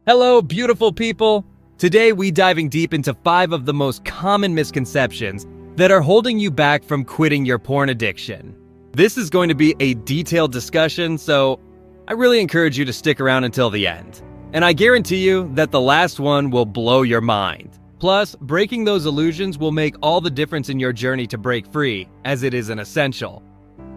Hello, beautiful people! Today, we diving deep into 5 of the most common misconceptions that are holding you back from quitting your porn addiction. This is going to be a detailed discussion, so I really encourage you to stick around until the end. And I guarantee you that the last one will blow your mind. Plus, breaking those illusions will make all the difference in your journey to break free, as it is an essential.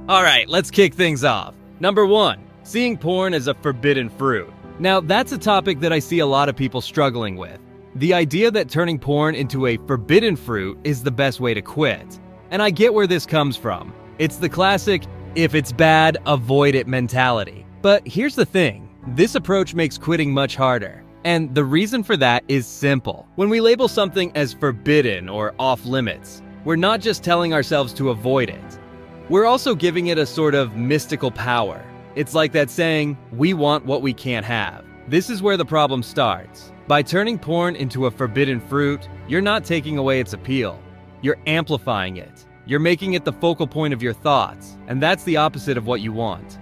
Alright, let's kick things off. Number 1. Seeing porn as a forbidden fruit. Now, that's a topic that I see a lot of people struggling with. The idea that turning porn into a forbidden fruit is the best way to quit. And I get where this comes from. It's the classic, if it's bad, avoid it mentality. But here's the thing, this approach makes quitting much harder. And the reason for that is simple. When we label something as forbidden or off limits, we're not just telling ourselves to avoid it. We're also giving it a sort of mystical power. It's like that saying, we want what we can't have. This is where the problem starts. By turning porn into a forbidden fruit, you're not taking away its appeal. You're amplifying it. You're making it the focal point of your thoughts, and that's the opposite of what you want.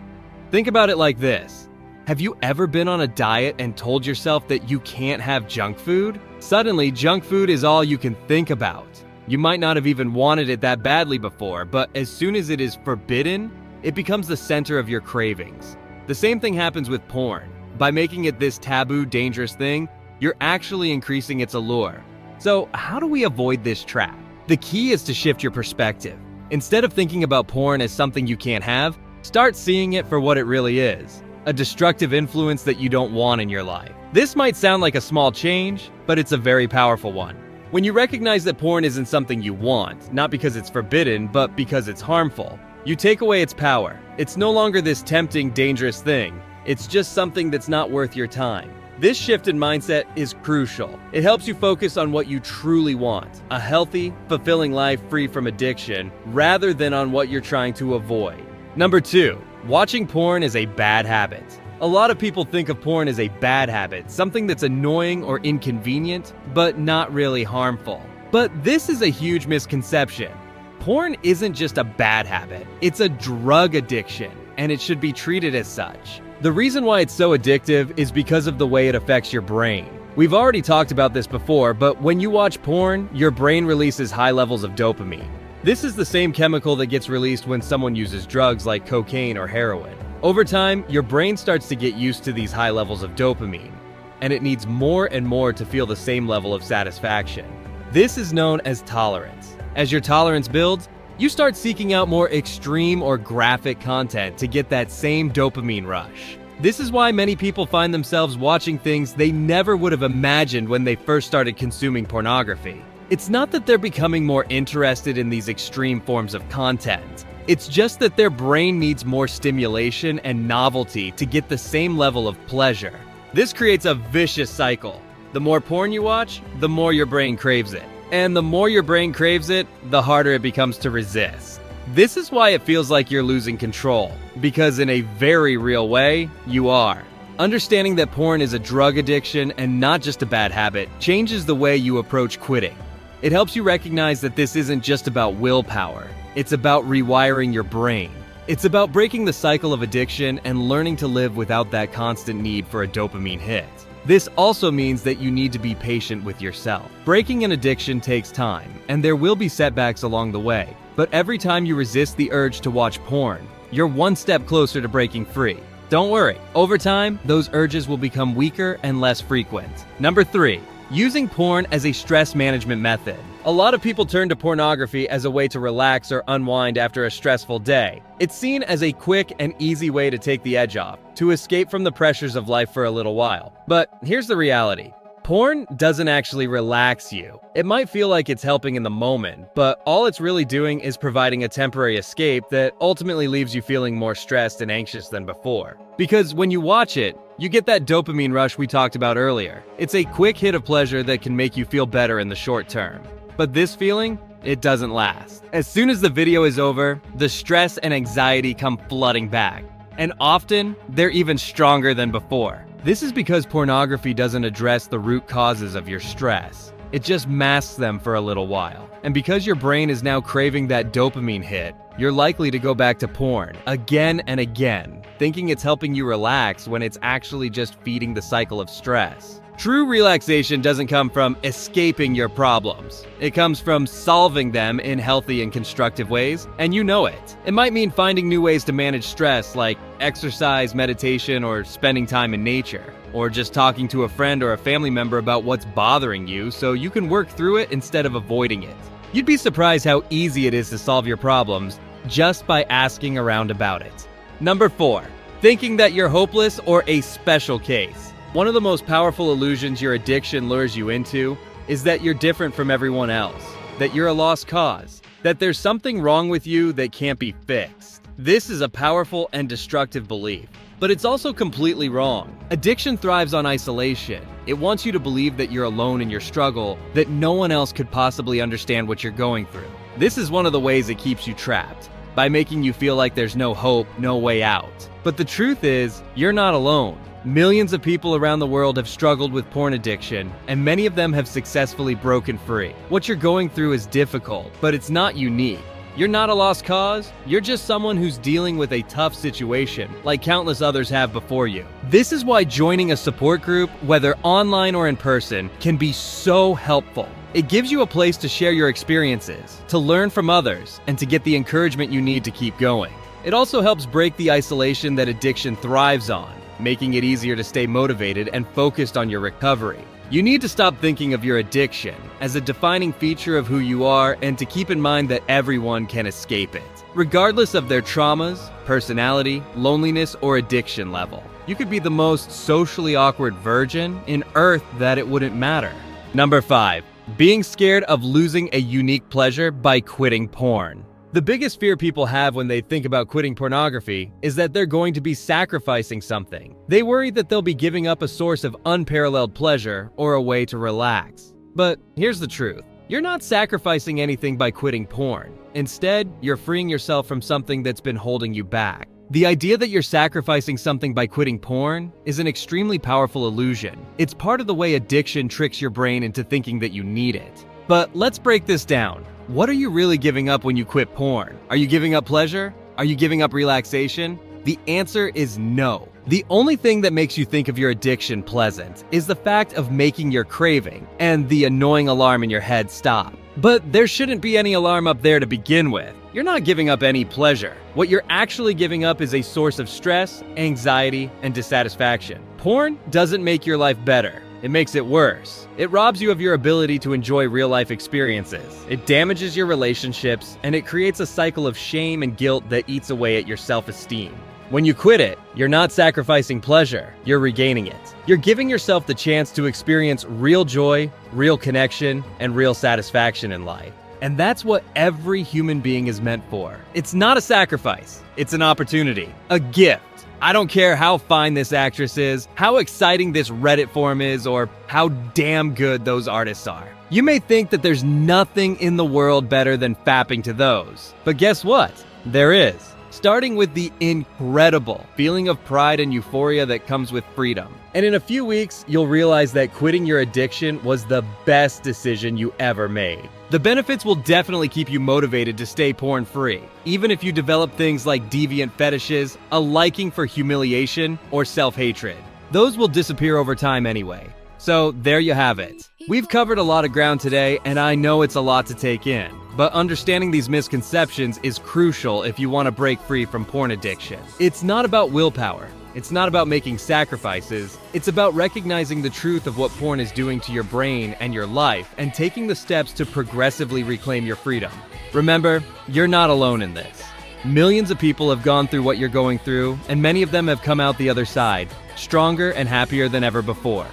Think about it like this. Have you ever been on a diet and told yourself that you can't have junk food? Suddenly, junk food is all you can think about. You might not have even wanted it that badly before, but as soon as it is forbidden, it becomes the center of your cravings. The same thing happens with porn. By making it this taboo, dangerous thing, you're actually increasing its allure. So how do we avoid this trap? The key is to shift your perspective. Instead of thinking about porn as something you can't have, start seeing it for what it really is, a destructive influence that you don't want in your life. This might sound like a small change, but it's a very powerful one. When you recognize that porn isn't something you want, not because it's forbidden, but because it's harmful, you take away its power. It's no longer this tempting, dangerous thing. It's just something that's not worth your time. This shift in mindset is crucial. It helps you focus on what you truly want, a healthy, fulfilling life free from addiction, rather than on what you're trying to avoid. Number 2, watching porn is a bad habit. A lot of people think of porn as a bad habit, something that's annoying or inconvenient, but not really harmful. But this is a huge misconception. Porn isn't just a bad habit, it's a drug addiction, and it should be treated as such. The reason why it's so addictive is because of the way it affects your brain. We've already talked about this before, but when you watch porn, your brain releases high levels of dopamine. This is the same chemical that gets released when someone uses drugs like cocaine or heroin. Over time, your brain starts to get used to these high levels of dopamine, and it needs more and more to feel the same level of satisfaction. This is known as tolerance. As your tolerance builds, you start seeking out more extreme or graphic content to get that same dopamine rush. This is why many people find themselves watching things they never would have imagined when they first started consuming pornography. It's not that they're becoming more interested in these extreme forms of content. It's just that their brain needs more stimulation and novelty to get the same level of pleasure. This creates a vicious cycle. The more porn you watch, the more your brain craves it. And the more your brain craves it, the harder it becomes to resist. This is why it feels like you're losing control, because in a very real way, you are. Understanding that porn is a drug addiction and not just a bad habit changes the way you approach quitting. It helps you recognize that this isn't just about willpower. It's about rewiring your brain. It's about breaking the cycle of addiction and learning to live without that constant need for a dopamine hit. This also means that you need to be patient with yourself. Breaking an addiction takes time, and there will be setbacks along the way. But every time you resist the urge to watch porn, you're one step closer to breaking free. Don't worry, over time, those urges will become weaker and less frequent. Number 3, using porn as a stress management method. A lot of people turn to pornography as a way to relax or unwind after a stressful day. It's seen as a quick and easy way to take the edge off, to escape from the pressures of life for a little while. But here's the reality. Porn doesn't actually relax you. It might feel like it's helping in the moment, but all it's really doing is providing a temporary escape that ultimately leaves you feeling more stressed and anxious than before. Because when you watch it, you get that dopamine rush we talked about earlier. It's a quick hit of pleasure that can make you feel better in the short term. But this feeling, it doesn't last. As soon as the video is over, the stress and anxiety come flooding back. And often, they're even stronger than before. This is because pornography doesn't address the root causes of your stress. It just masks them for a little while. And because your brain is now craving that dopamine hit, you're likely to go back to porn again and again, thinking it's helping you relax when it's actually just feeding the cycle of stress. True relaxation doesn't come from escaping your problems. It comes from solving them in healthy and constructive ways, and you know it. It might mean finding new ways to manage stress, like exercise, meditation, or spending time in nature. Or just talking to a friend or a family member about what's bothering you so you can work through it instead of avoiding it. You'd be surprised how easy it is to solve your problems just by asking around about it. Number 4, thinking that you're hopeless or a special case. One of the most powerful illusions your addiction lures you into is that you're different from everyone else, that you're a lost cause, that there's something wrong with you that can't be fixed. This is a powerful and destructive belief, but it's also completely wrong. Addiction thrives on isolation. It wants you to believe that you're alone in your struggle, that no one else could possibly understand what you're going through. This is one of the ways it keeps you trapped, by making you feel like there's no hope, no way out. But the truth is, you're not alone. Millions of people around the world have struggled with porn addiction, and many of them have successfully broken free. What you're going through is difficult, but it's not unique. You're not a lost cause, you're just someone who's dealing with a tough situation, like countless others have before you. This is why joining a support group, whether online or in person, can be so helpful. It gives you a place to share your experiences, to learn from others, and to get the encouragement you need to keep going. It also helps break the isolation that addiction thrives on, making it easier to stay motivated and focused on your recovery. You need to stop thinking of your addiction as a defining feature of who you are and to keep in mind that everyone can escape it, regardless of their traumas, personality, loneliness, or addiction level. You could be the most socially awkward virgin in Earth that it wouldn't matter. Number 5, being scared of losing a unique pleasure by quitting porn. The biggest fear people have when they think about quitting pornography is that they're going to be sacrificing something. They worry that they'll be giving up a source of unparalleled pleasure or a way to relax. But here's the truth. You're not sacrificing anything by quitting porn. Instead, you're freeing yourself from something that's been holding you back. The idea that you're sacrificing something by quitting porn is an extremely powerful illusion. It's part of the way addiction tricks your brain into thinking that you need it. But let's break this down. What are you really giving up when you quit porn? Are you giving up pleasure? Are you giving up relaxation? The answer is no. The only thing that makes you think of your addiction pleasant is the fact of making your craving and the annoying alarm in your head stop. But there shouldn't be any alarm up there to begin with. You're not giving up any pleasure. What you're actually giving up is a source of stress, anxiety, and dissatisfaction. Porn doesn't make your life better. It makes it worse. It robs you of your ability to enjoy real-life experiences. It damages your relationships, and it creates a cycle of shame and guilt that eats away at your self-esteem. When you quit it, you're not sacrificing pleasure, you're regaining it. You're giving yourself the chance to experience real joy, real connection, and real satisfaction in life. And that's what every human being is meant for. It's not a sacrifice, it's an opportunity, a gift. I don't care how fine this actress is, how exciting this Reddit forum is, or how damn good those artists are. You may think that there's nothing in the world better than fapping to those. But guess what? There is. Starting with the incredible feeling of pride and euphoria that comes with freedom. And in a few weeks, you'll realize that quitting your addiction was the best decision you ever made. The benefits will definitely keep you motivated to stay porn-free, even if you develop things like deviant fetishes, a liking for humiliation, or self-hatred. Those will disappear over time anyway. So there you have it. We've covered a lot of ground today, and I know it's a lot to take in. But understanding these misconceptions is crucial if you want to break free from porn addiction. It's not about willpower. It's not about making sacrifices. It's about recognizing the truth of what porn is doing to your brain and your life and taking the steps to progressively reclaim your freedom. Remember, you're not alone in this. Millions of people have gone through what you're going through, and many of them have come out the other side, stronger and happier than ever before.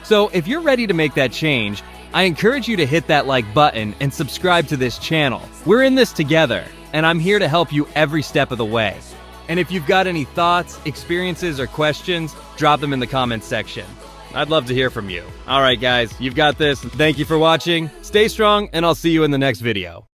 So if you're ready to make that change, I encourage you to hit that like button and subscribe to this channel. We're in this together, and I'm here to help you every step of the way. And if you've got any thoughts, experiences, or questions, drop them in the comments section. I'd love to hear from you. All right, guys, you've got this. Thank you for watching. Stay strong, and I'll see you in the next video.